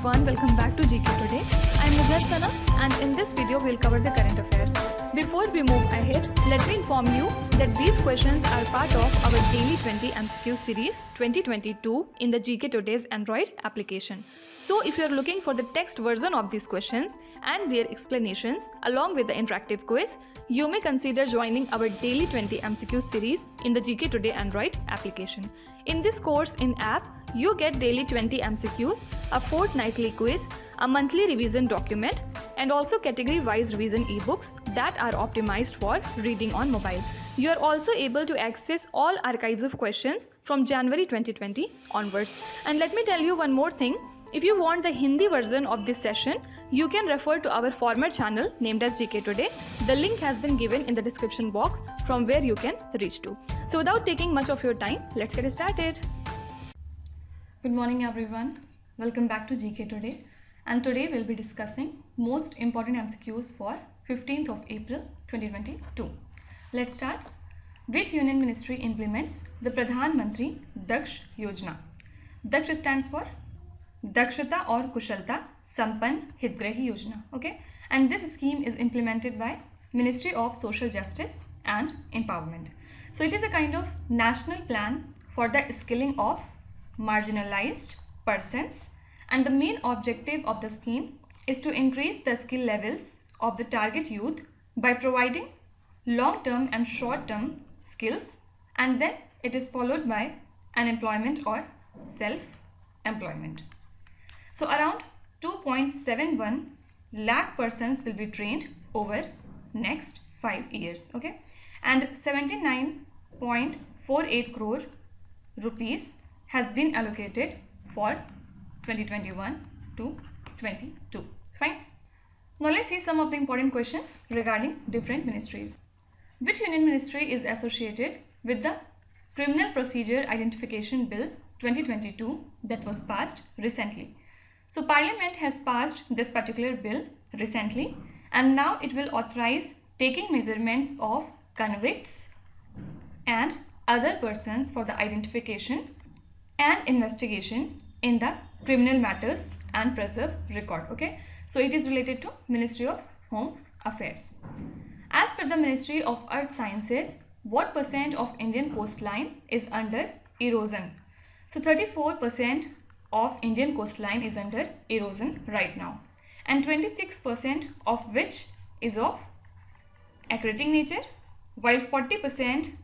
everyone, welcome back to GK Today. I am Sana and in this video we'll cover the current affairs. Before we move ahead, let me inform you that these questions are part of our daily 20 MCQ series 2022 in the GK Today's Android application. So if you are looking for the text version of these questions and their explanations along with the interactive quiz, you may consider joining our daily 20 MCQ series in the GK Today Android application. In this course in app, you get daily 20 MCQs, a fortnightly quiz, a monthly revision document, and also category-wise revision e-books that are optimized for reading on mobile. You are also able to access all archives of questions from January 2020 onwards. And let me tell you one more thing. If you want the Hindi version of this session, you can refer to our former channel named as GK Today. The link has been given in the description box from where you can reach to. So without taking much of your time, let's get started. Good morning everyone. Welcome back to GK Today. And today we'll be discussing most important MCQs for 15th of April 2022. Let's start. Which union ministry implements the Pradhan Mantri Daksh Yojana? Daksh stands for Dakshata or Kushalta Sampann Hitgrahi Yojana. Okay, and this scheme is implemented by Ministry of Social Justice and Empowerment. So it is a kind of national plan for the skilling of marginalized persons, and the main objective of the scheme is to increase the skill levels of the target youth by providing long-term and short-term skills, and then it is followed by unemployment or self-employment. So around 2.71 lakh persons will be trained over next 5 years, okay, and 79.48 crore rupees has been allocated for 2021 to 22. Fine. Now let's see some of the important questions regarding different ministries. Which union ministry is associated with the Criminal Procedure Identification Bill 2022 that was passed recently? So Parliament has passed this particular bill recently, and now it will authorize taking measurements of convicts and other persons for the identification and investigation in the criminal matters and preserve record. Okay, so it is related to Ministry of Home Affairs. As per the Ministry of Earth Sciences, what percent of Indian coastline is under erosion? So 34% of Indian coastline is under erosion right now, and 26% of which is of aquatic nature, while 40%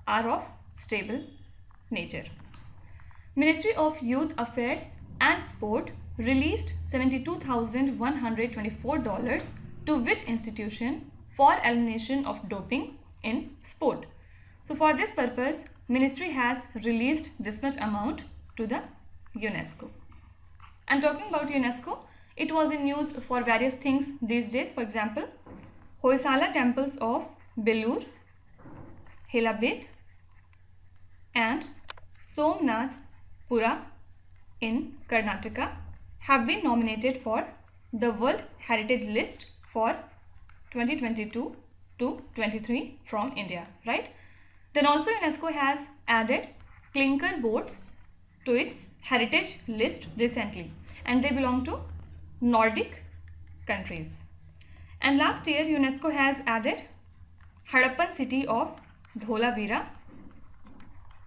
are of stable nature. Ministry of Youth Affairs and Sport released $72,124 to which institution for elimination of doping in sport? So for this purpose, Ministry has released this much amount to the UNESCO. And talking about UNESCO, it was in news for various things these days. For example, Hoysala temples of Belur, Helabeth and Somnath Pura in Karnataka have been nominated for the World Heritage List for 2022 to 23 from India, right? Then also UNESCO has added clinker boats to its heritage list recently, and they belong to Nordic countries. And last year UNESCO has added Harappan city of Dholavira,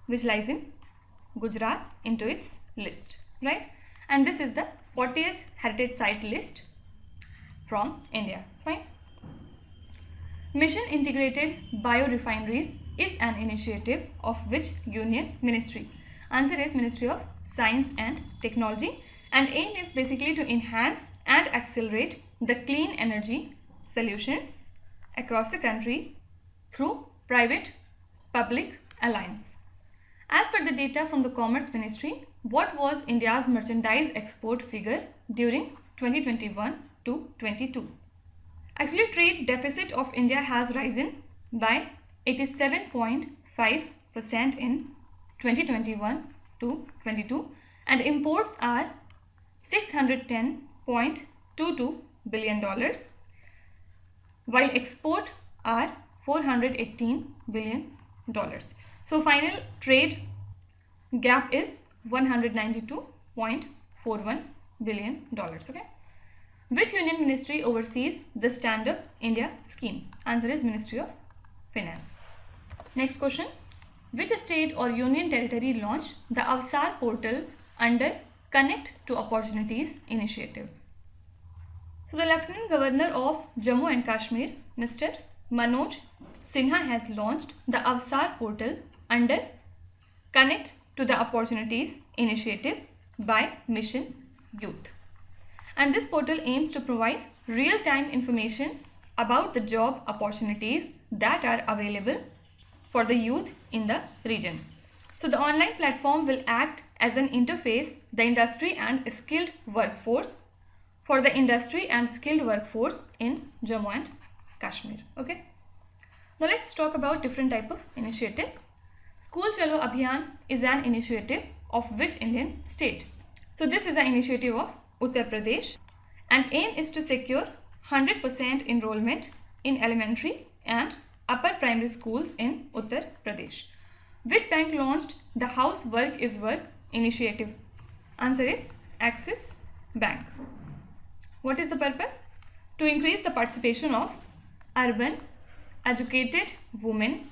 which lies in Gujarat, into its list, right? And this is the 40th heritage site list from India. Fine. Mission Integrated Biorefineries is an initiative of which union ministry? Answer is Ministry of Science and Technology, and aim is basically to enhance and accelerate the clean energy solutions across the country through private-public alliance. As per the data from the Commerce Ministry, what was India's merchandise export figure during 2021 to 22? Actually, trade deficit of India has risen by 87.5% in 2021 to 22, and imports are $610.22 billion, while export are $418 billion. So final trade gap is 192.41 billion. Okay. Which union ministry oversees the Stand Up India scheme? Answer is Ministry of Finance. Next question. Which state or union territory launched the Avsar portal under Connect to Opportunities initiative? So the Lieutenant Governor of Jammu and Kashmir, Mr. Manoj Sinha, has launched the Avsar portal under Connect to the Opportunities initiative by Mission Youth. And this portal aims to provide real-time information about the job opportunities that are available for the youth in the region. So the online platform will act as an interface the industry and skilled workforce for the industry and skilled workforce in Jammu and Kashmir. Okay. Now let's talk about different type of initiatives. School Chalo Abhiyan is an initiative of which Indian state? So this is an initiative of Uttar Pradesh, and aim is to secure 100% enrollment in elementary and upper primary schools in Uttar Pradesh. Which bank launched the House Work is Work initiative? Answer is Axis Bank. What is the purpose? To increase the participation of urban educated women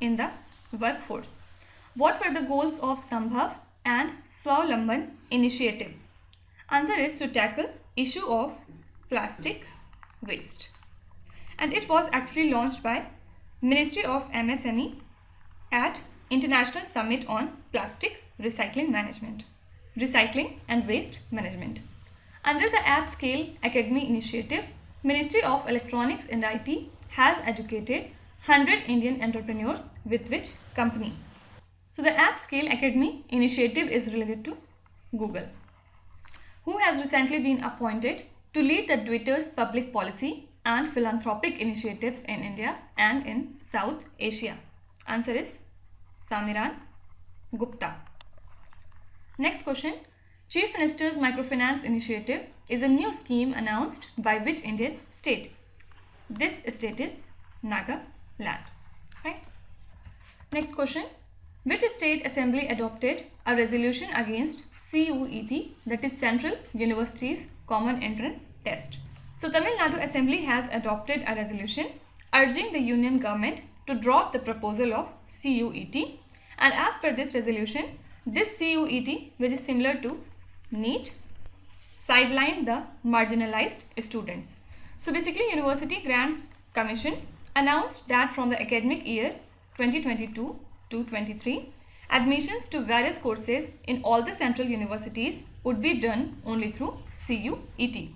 in the workforce. What were the goals of Sambhav and Swavlamban initiative? Answer is to tackle issue of plastic waste. And it was actually launched by Ministry of MSME at International Summit on Plastic Recycling and Waste Management. Under the App Scale Academy initiative, Ministry of Electronics and IT has educated 100 Indian entrepreneurs with which company? So the App Scale Academy initiative is related to Google, who has recently been appointed to lead the Twitter's public policy and philanthropic initiatives in India and in South Asia. Answer is Samiran Gupta. Next question. Chief Minister's Microfinance Initiative is a new scheme announced by which Indian state? This state is Nagaland. Right? Next question. Which state assembly adopted a resolution against CUET, that is Central Universities Common Entrance Test? So Tamil Nadu Assembly has adopted a resolution urging the union government to drop the proposal of CUET, and as per this resolution, this CUET, which is similar to NEET, sidelined the marginalized students. So basically, University Grants Commission announced that from the academic year 2022 to 23, admissions to various courses in all the central universities would be done only through CUET,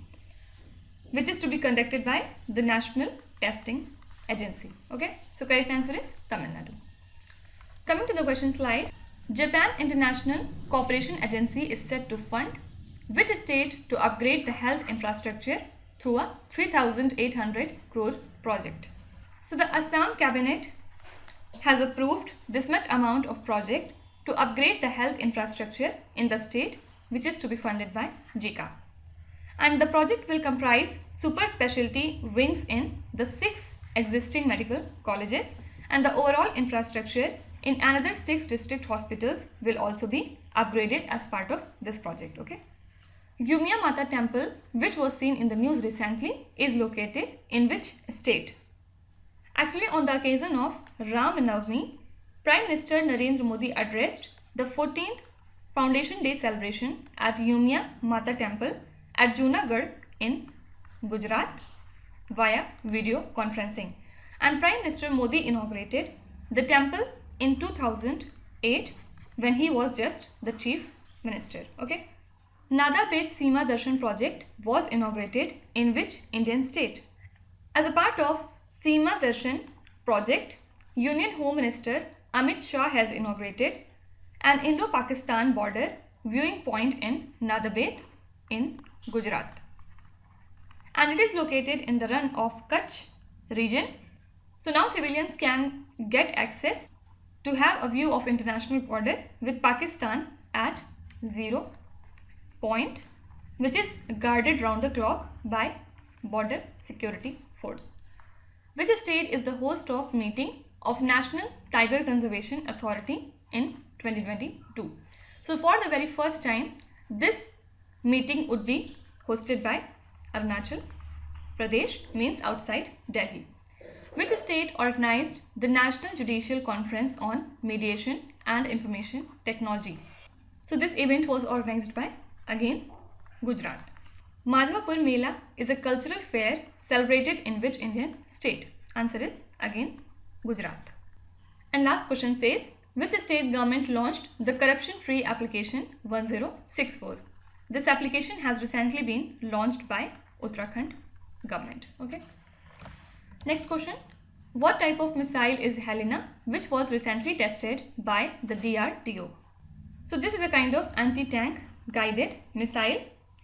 which is to be conducted by the National Testing Agency. Okay, so correct answer is Tamil Nadu. Coming to the question slide, Japan International Cooperation Agency is set to fund which state to upgrade the health infrastructure through a 3,800 crore project? So the Assam Cabinet has approved this much amount of project to upgrade the health infrastructure in the state, which is to be funded by JICA. And the project will comprise super specialty wings in the 6 existing medical colleges, and the overall infrastructure in another 6 district hospitals will also be upgraded as part of this project. Okay. Yumia Mata temple, which was seen in the news recently, is located in which state? Actually, on the occasion of Ram Navami, Prime Minister Narendra Modi addressed the 14th Foundation Day celebration at Yumia Mata temple at Junagadh in Gujarat via video conferencing. And Prime Minister Modi inaugurated the temple in 2008 when he was just the Chief Minister. Okay. Nada Bed Seema Darshan project was inaugurated in which Indian state? As a part of Seema Darshan project, Union Home Minister Amit Shah has inaugurated an Indo-Pakistan border viewing point in Nadabed in Gujarat. And it is located in the run of Kutch region. So now civilians can get access to have a view of international border with Pakistan at 0 point, which is guarded round the clock by border security force. Which state is the host of meeting of National Tiger Conservation Authority in 2022? So for the very first time, this meeting would be hosted by Arunachal Pradesh, means outside Delhi. Which state organized the National Judicial Conference on Mediation and Information Technology? So this event was organized by, again, Gujarat. Madhavpur Mela is a cultural fair celebrated in which Indian state? Answer is, again, Gujarat. And last question says, which state government launched the corruption-free application 1064? This application has recently been launched by Uttarakhand government. Okay. Next question. What type of missile is Helena, which was recently tested by the DRDO? So this is a kind of anti-tank guided missile,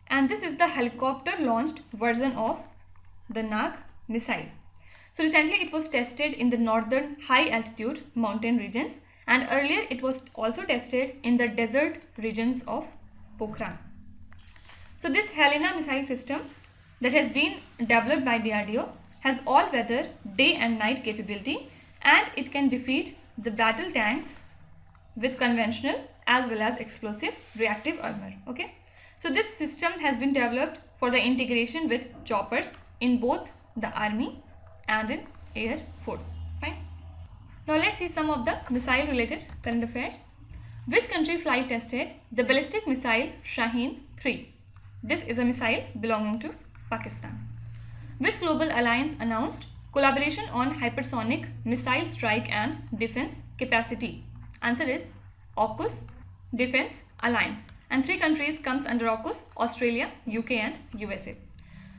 and this is the helicopter launched version of the Nag missile. So recently it was tested in the northern high altitude mountain regions, and earlier it was also tested in the desert regions of Pokhran. So this Helena missile system that has been developed by DRDO has all-weather day and night capability, and it can defeat the battle tanks with conventional as well as explosive reactive armor. Okay. So this system has been developed for the integration with choppers in both the army and in air force. Fine. Now let's see some of the missile related current affairs. Which country flight tested the ballistic missile Shaheen 3? This is a missile belonging to Pakistan. Which global alliance announced collaboration on hypersonic missile strike and defense capacity? Answer is AUKUS Defense Alliance. And 3 countries comes under AUKUS: Australia, UK and USA.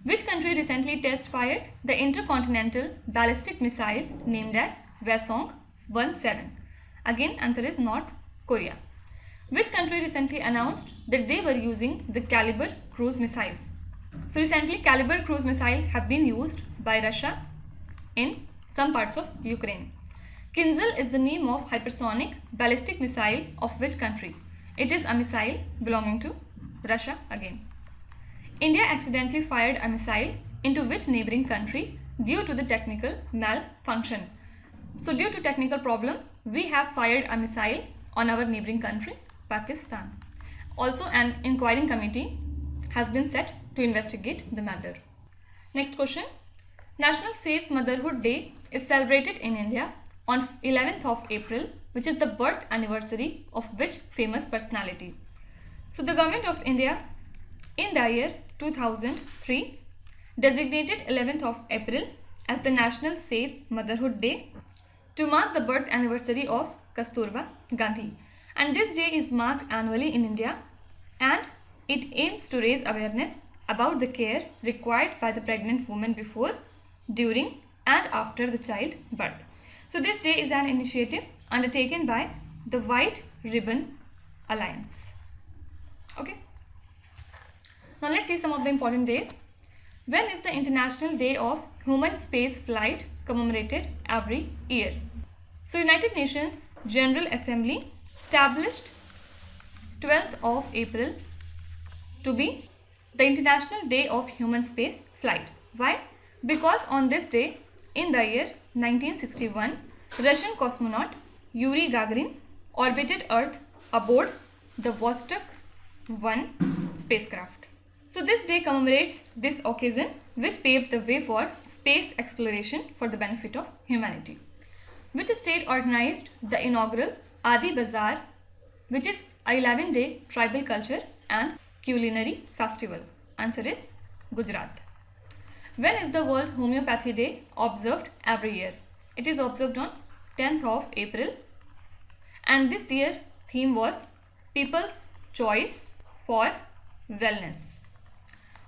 Which country recently test fired the intercontinental ballistic missile named as Hwasong-17? Again, answer is North Korea. Which country recently announced that they were using the Caliber cruise missiles? So recently Caliber cruise missiles have been used by Russia in some parts of Ukraine. Kinzhal is the name of hypersonic ballistic missile of which country? It is a missile belonging to Russia again. India accidentally fired a missile into which neighboring country due to the technical malfunction? So due to technical problem, we have fired a missile on our neighboring country, Pakistan. Also, an inquiring committee has been set to investigate the matter. Next question. National Safe Motherhood Day is celebrated in India on 11th of April, which is the birth anniversary of which famous personality? So the government of India in the year 2003 designated 11th of April as the National Safe Motherhood Day to mark the birth anniversary of Kasturba Gandhi. And this day is marked annually in India, and it aims to raise awareness about the care required by the pregnant woman before, during and after the child birth. So this day is an initiative undertaken by the White Ribbon Alliance. Okay. Now let's see some of the important days. When is the International Day of Human Space Flight commemorated every year? So United Nations General Assembly established 12th of April to be the International Day of Human Space Flight. Why? Because on this day in the year 1961, Russian cosmonaut Yuri Gagarin orbited Earth aboard the Vostok 1 spacecraft. So this day commemorates this occasion which paved the way for space exploration for the benefit of humanity. Which state organized the inaugural Adi Bazaar, which is a 11-day tribal culture and culinary festival? Answer is Gujarat. When is the World Homeopathy Day observed every year? It is observed on 10th of April, and this year theme was People's Choice for Wellness.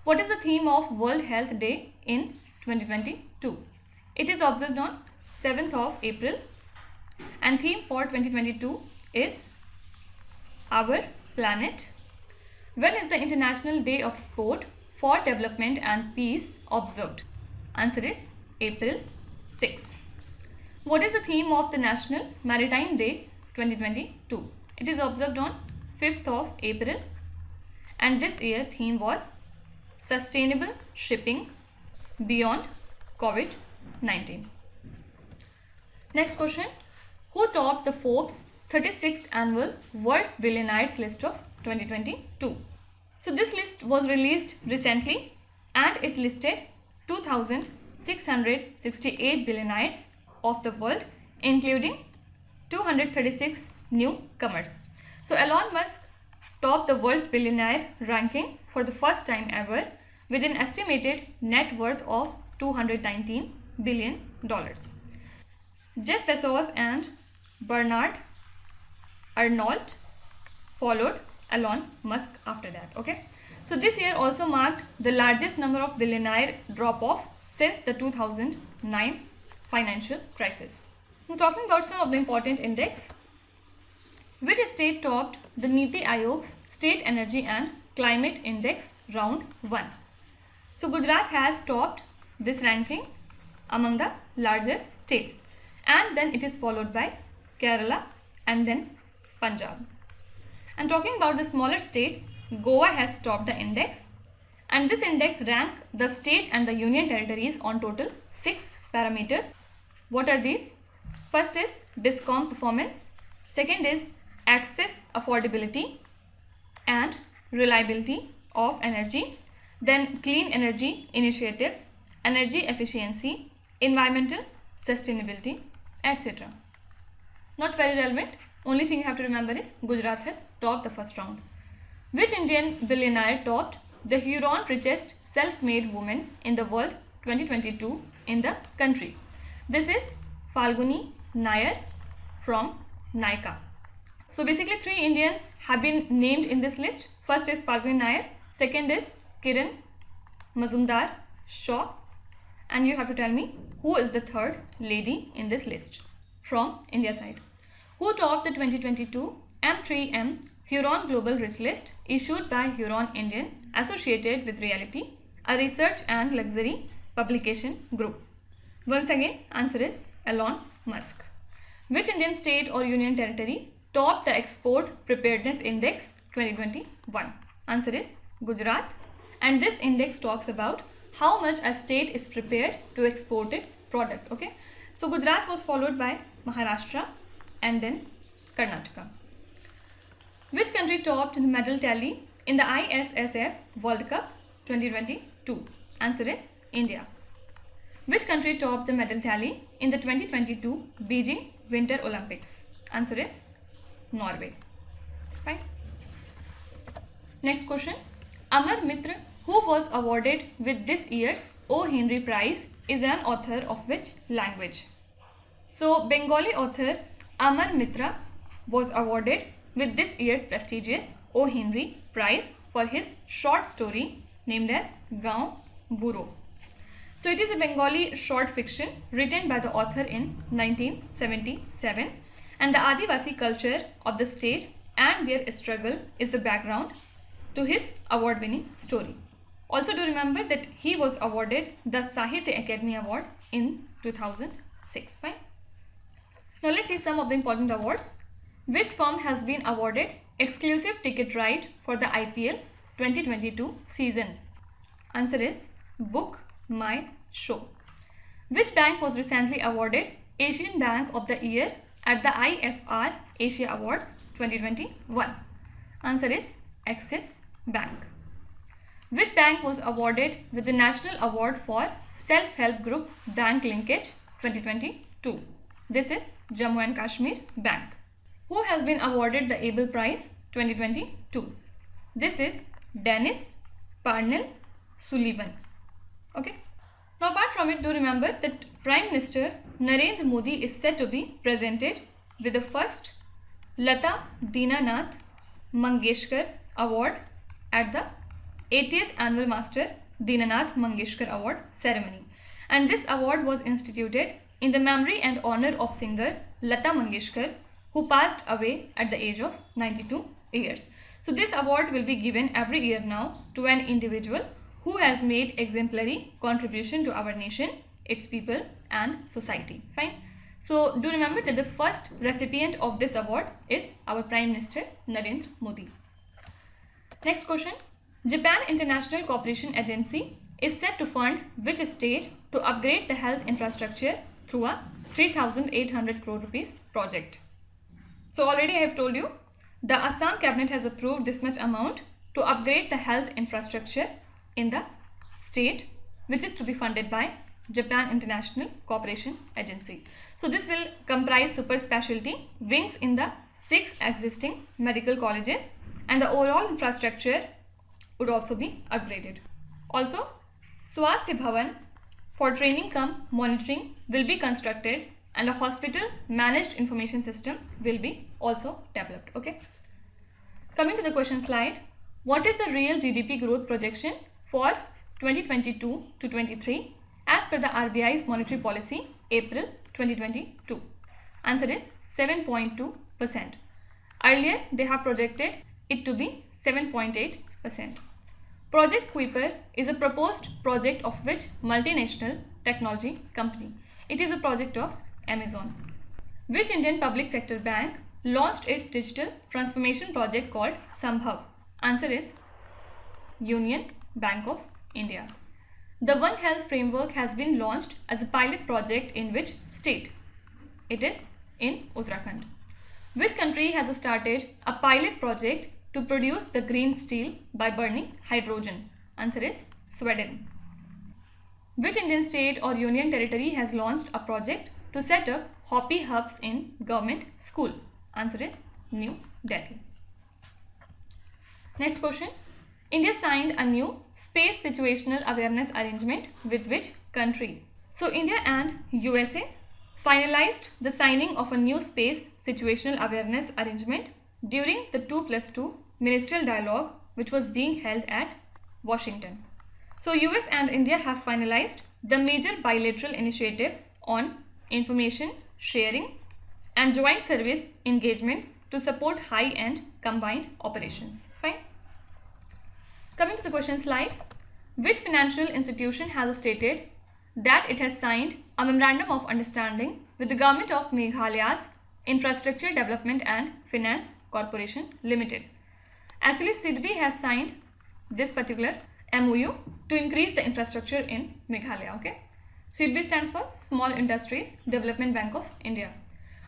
What is the theme of World Health Day in 2022? It is observed on 7th of April, and theme for 2022 is Our Planet. When is the International Day of Sport for Development and Peace observed? Answer is April 6. What is the theme of the National Maritime Day 2022? It is observed on 5th of April, and this year theme was Sustainable Shipping Beyond COVID-19. Next question. Who topped the Forbes 36th Annual World's Billionaires list of 2022? So this list was released recently and it listed 2,668 billionaires of the world, including 236 newcomers. So Elon Musk topped the world's billionaire ranking for the first time ever with an estimated net worth of $219 billion. Jeff Bezos and Bernard Arnault followed Elon Musk after that. Okay, so this year also marked the largest number of billionaire drop-off since the 2009 financial crisis. Now talking about some of the important index, which state topped the Niti Aayog's State Energy and Climate Index round 1? So Gujarat has topped this ranking among the larger states, and then it is followed by Kerala and then Punjab. And talking about the smaller states, Goa has topped the index, and this index ranks the state and the union territories on total 6 parameters. What are these? First is DISCOM performance, second is access, affordability and reliability of energy, then clean energy initiatives, energy efficiency, environmental sustainability, etc. Not very relevant. Only thing you have to remember is Gujarat has topped the first round. Which Indian billionaire topped the Huron richest self-made woman in the world 2022 in the country? This is Falguni Nair from Nykaa. So basically 3 Indians have been named in this list. First is Falguni Nair, second is Kiran Mazumdar Shaw, and you have to tell me who is the third lady in this list from India side. Who topped the 2022 M3M Huron Global Rich List issued by Huron Indian Associated with Reality, a research and luxury publication group? Once again, answer is Elon Musk. Which Indian state or union territory topped the Export Preparedness Index 2021? Answer is Gujarat, and this index talks about how much a state is prepared to export its product. Okay, so Gujarat was followed by Maharashtra and then Karnataka. Which country topped the medal tally in the ISSF World Cup 2022? Answer is India. Which country topped the medal tally in the 2022 Beijing Winter Olympics? Answer is Norway. Fine. Next question. Amar Mitra, who was awarded with this year's O. Henry Prize, is an author of which language? So Bengali author Amar Mitra was awarded with this year's prestigious O. Henry Prize for his short story named as Gaon Buro. So it is a Bengali short fiction written by the author in 1977, and the Adivasi culture of the state and their struggle is the background to his award-winning story. Also do remember that he was awarded the Sahitya Academy Award in 2006. Fine. Now let's see some of the important awards. Which firm has been awarded exclusive ticket right for the IPL 2022 season? Answer is Book My Show. Which bank was recently awarded Asian Bank of the Year at the IFR Asia Awards 2021? Answer is Axis Bank. Which bank was awarded with the National Award for Self-Help Group Bank Linkage 2022? This is Jammu and Kashmir Bank. Who has been awarded the Abel Prize 2022? This is Dennis Parnell Sullivan. Okay. Now apart from it, do remember that Prime Minister Narendra Modi is said to be presented with the first Lata Dinanath Mangeshkar Award at the 80th Annual Master Dinanath Mangeshkar Award ceremony. And this award was instituted in the memory and honor of singer Lata Mangeshkar, who passed away at the age of 92 years. So this award will be given every year now to an individual who has made exemplary contribution to our nation, its people and society. Fine. So do remember that the first recipient of this award is our Prime Minister Narendra Modi. Next question. Japan International Cooperation Agency is set to fund which state to upgrade the health infrastructure through a 3,800 crore rupees project? So already I have told you, the Assam cabinet has approved this much amount to upgrade the health infrastructure in the state, which is to be funded by Japan International Cooperation Agency. So this will comprise super specialty wings in the 6 existing medical colleges, and the overall infrastructure would also be upgraded. Also, Swasthya Bhavan for training cum monitoring will be constructed, and a hospital managed information system will be also developed. Okay. Coming to the question slide, what is the real GDP growth projection for 2022 to 23 as per the RBI's monetary policy April 2022? Answer is 7.2%. Earlier they have projected it to be 7.8%. Project Kuiper is a proposed project of which multinational technology company? It is a project of Amazon. Which Indian public sector bank launched its digital transformation project called Sambhav? Answer is Union Bank of India. The One Health framework has been launched as a pilot project in which state? It is in Uttarakhand. Which country has started a pilot project to produce the green steel by burning hydrogen? Answer is Sweden. Which Indian state or union territory has launched a project to set up Hopi hubs in government school? Answer is New Delhi. Next question. India signed a new space situational awareness arrangement with which country? So India and USA finalized the signing of a new space situational awareness arrangement during the 2+2 ministerial dialogue which was being held at Washington. So US and India have finalized the major bilateral initiatives on information sharing and joint service engagements to support high-end combined operations. Fine. Coming to the question slide, which financial institution has stated that it has signed a memorandum of understanding with the government of Meghalaya's Infrastructure Development and Finance Corporation Limited? Actually, SIDBI has signed this particular MOU to increase the infrastructure in Meghalaya. Okay, SIDBI stands for Small Industries Development Bank of India.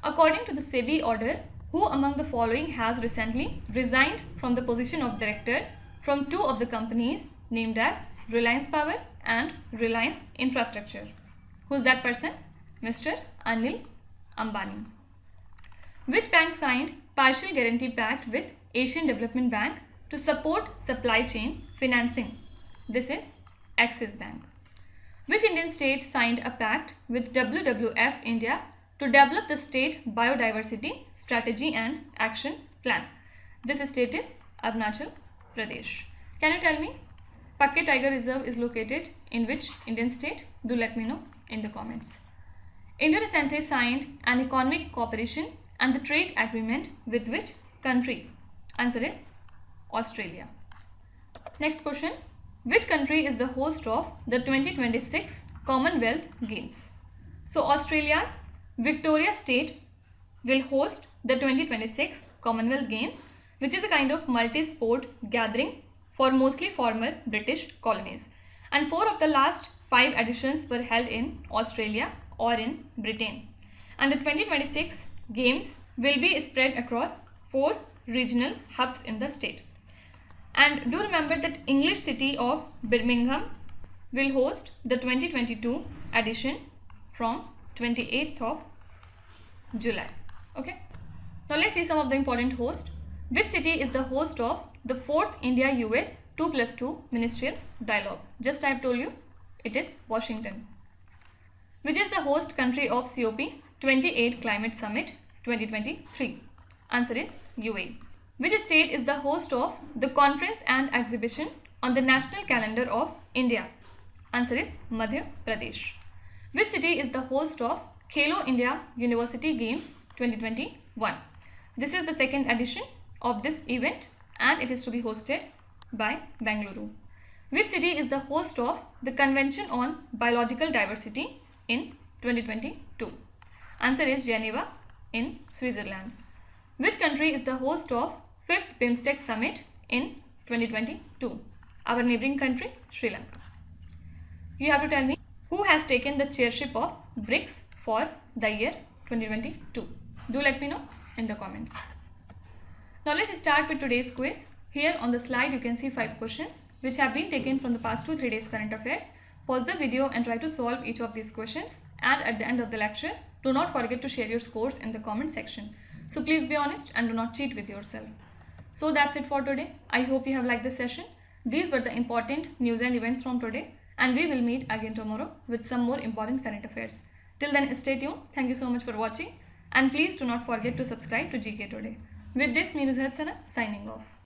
According to the SEBI order, who among the following has recently resigned from the position of director from 2 of the companies named as Reliance Power and Reliance Infrastructure? Who's that person? Mr. Anil Ambani. Which bank signed partial guarantee pact with Asian Development Bank to support supply chain financing? This is Axis Bank. Which Indian state signed a pact with WWF India to develop the state biodiversity strategy and action plan? This state is Arunachal Pradesh. Can you tell me, Pakke Tiger Reserve is located in which Indian state? Do let me know in the comments. India recently signed an economic cooperation and the trade agreement with which country? Answer is Australia. Next question. Which country is the host of the 2026 Commonwealth Games? So Australia's Victoria State will host the 2026 Commonwealth Games, which is a kind of multi-sport gathering for mostly former British colonies. And 4 of the last 5 editions were held in Australia or in Britain. And the 2026 Games will be spread across 4 regional hubs in the state. And do remember that English city of Birmingham will host the 2022 edition from 28th of July. Okay. Now let's see some of the important hosts. Which city is the host of the 4th India-US 2+2 ministerial dialogue? Just I have told you, it is Washington. Which is the host country of COP28 Climate Summit 2023? Answer is UAE. Which state is the host of the conference and exhibition on the national calendar of India? Answer is Madhya Pradesh. Which city is the host of Khelo India University Games 2021? This is the 2nd edition of this event and it is to be hosted by Bengaluru. Which city is the host of the Convention on Biological Diversity in 2022? Answer is Geneva in Switzerland. Which country is the host of 5th BIMSTEC Summit in 2022? Our neighboring country, Sri Lanka. You have to tell me who has taken the chairship of BRICS for the year 2022. Do let me know in the comments. Now let's start with today's quiz. Here on the slide you can see 5 questions which have been taken from the past 2-3 days current affairs. Pause the video and try to solve each of these questions, and at the end of the lecture do not forget to share your scores in the comment section. So please be honest and do not cheat with yourself. So that's it for today. I hope you have liked this session. These were the important news and events from today, and we will meet again tomorrow with some more important current affairs. Till then, stay tuned. Thank you so much for watching, and please do not forget to subscribe to GK Today. With this, me Nuzhat Sana signing off.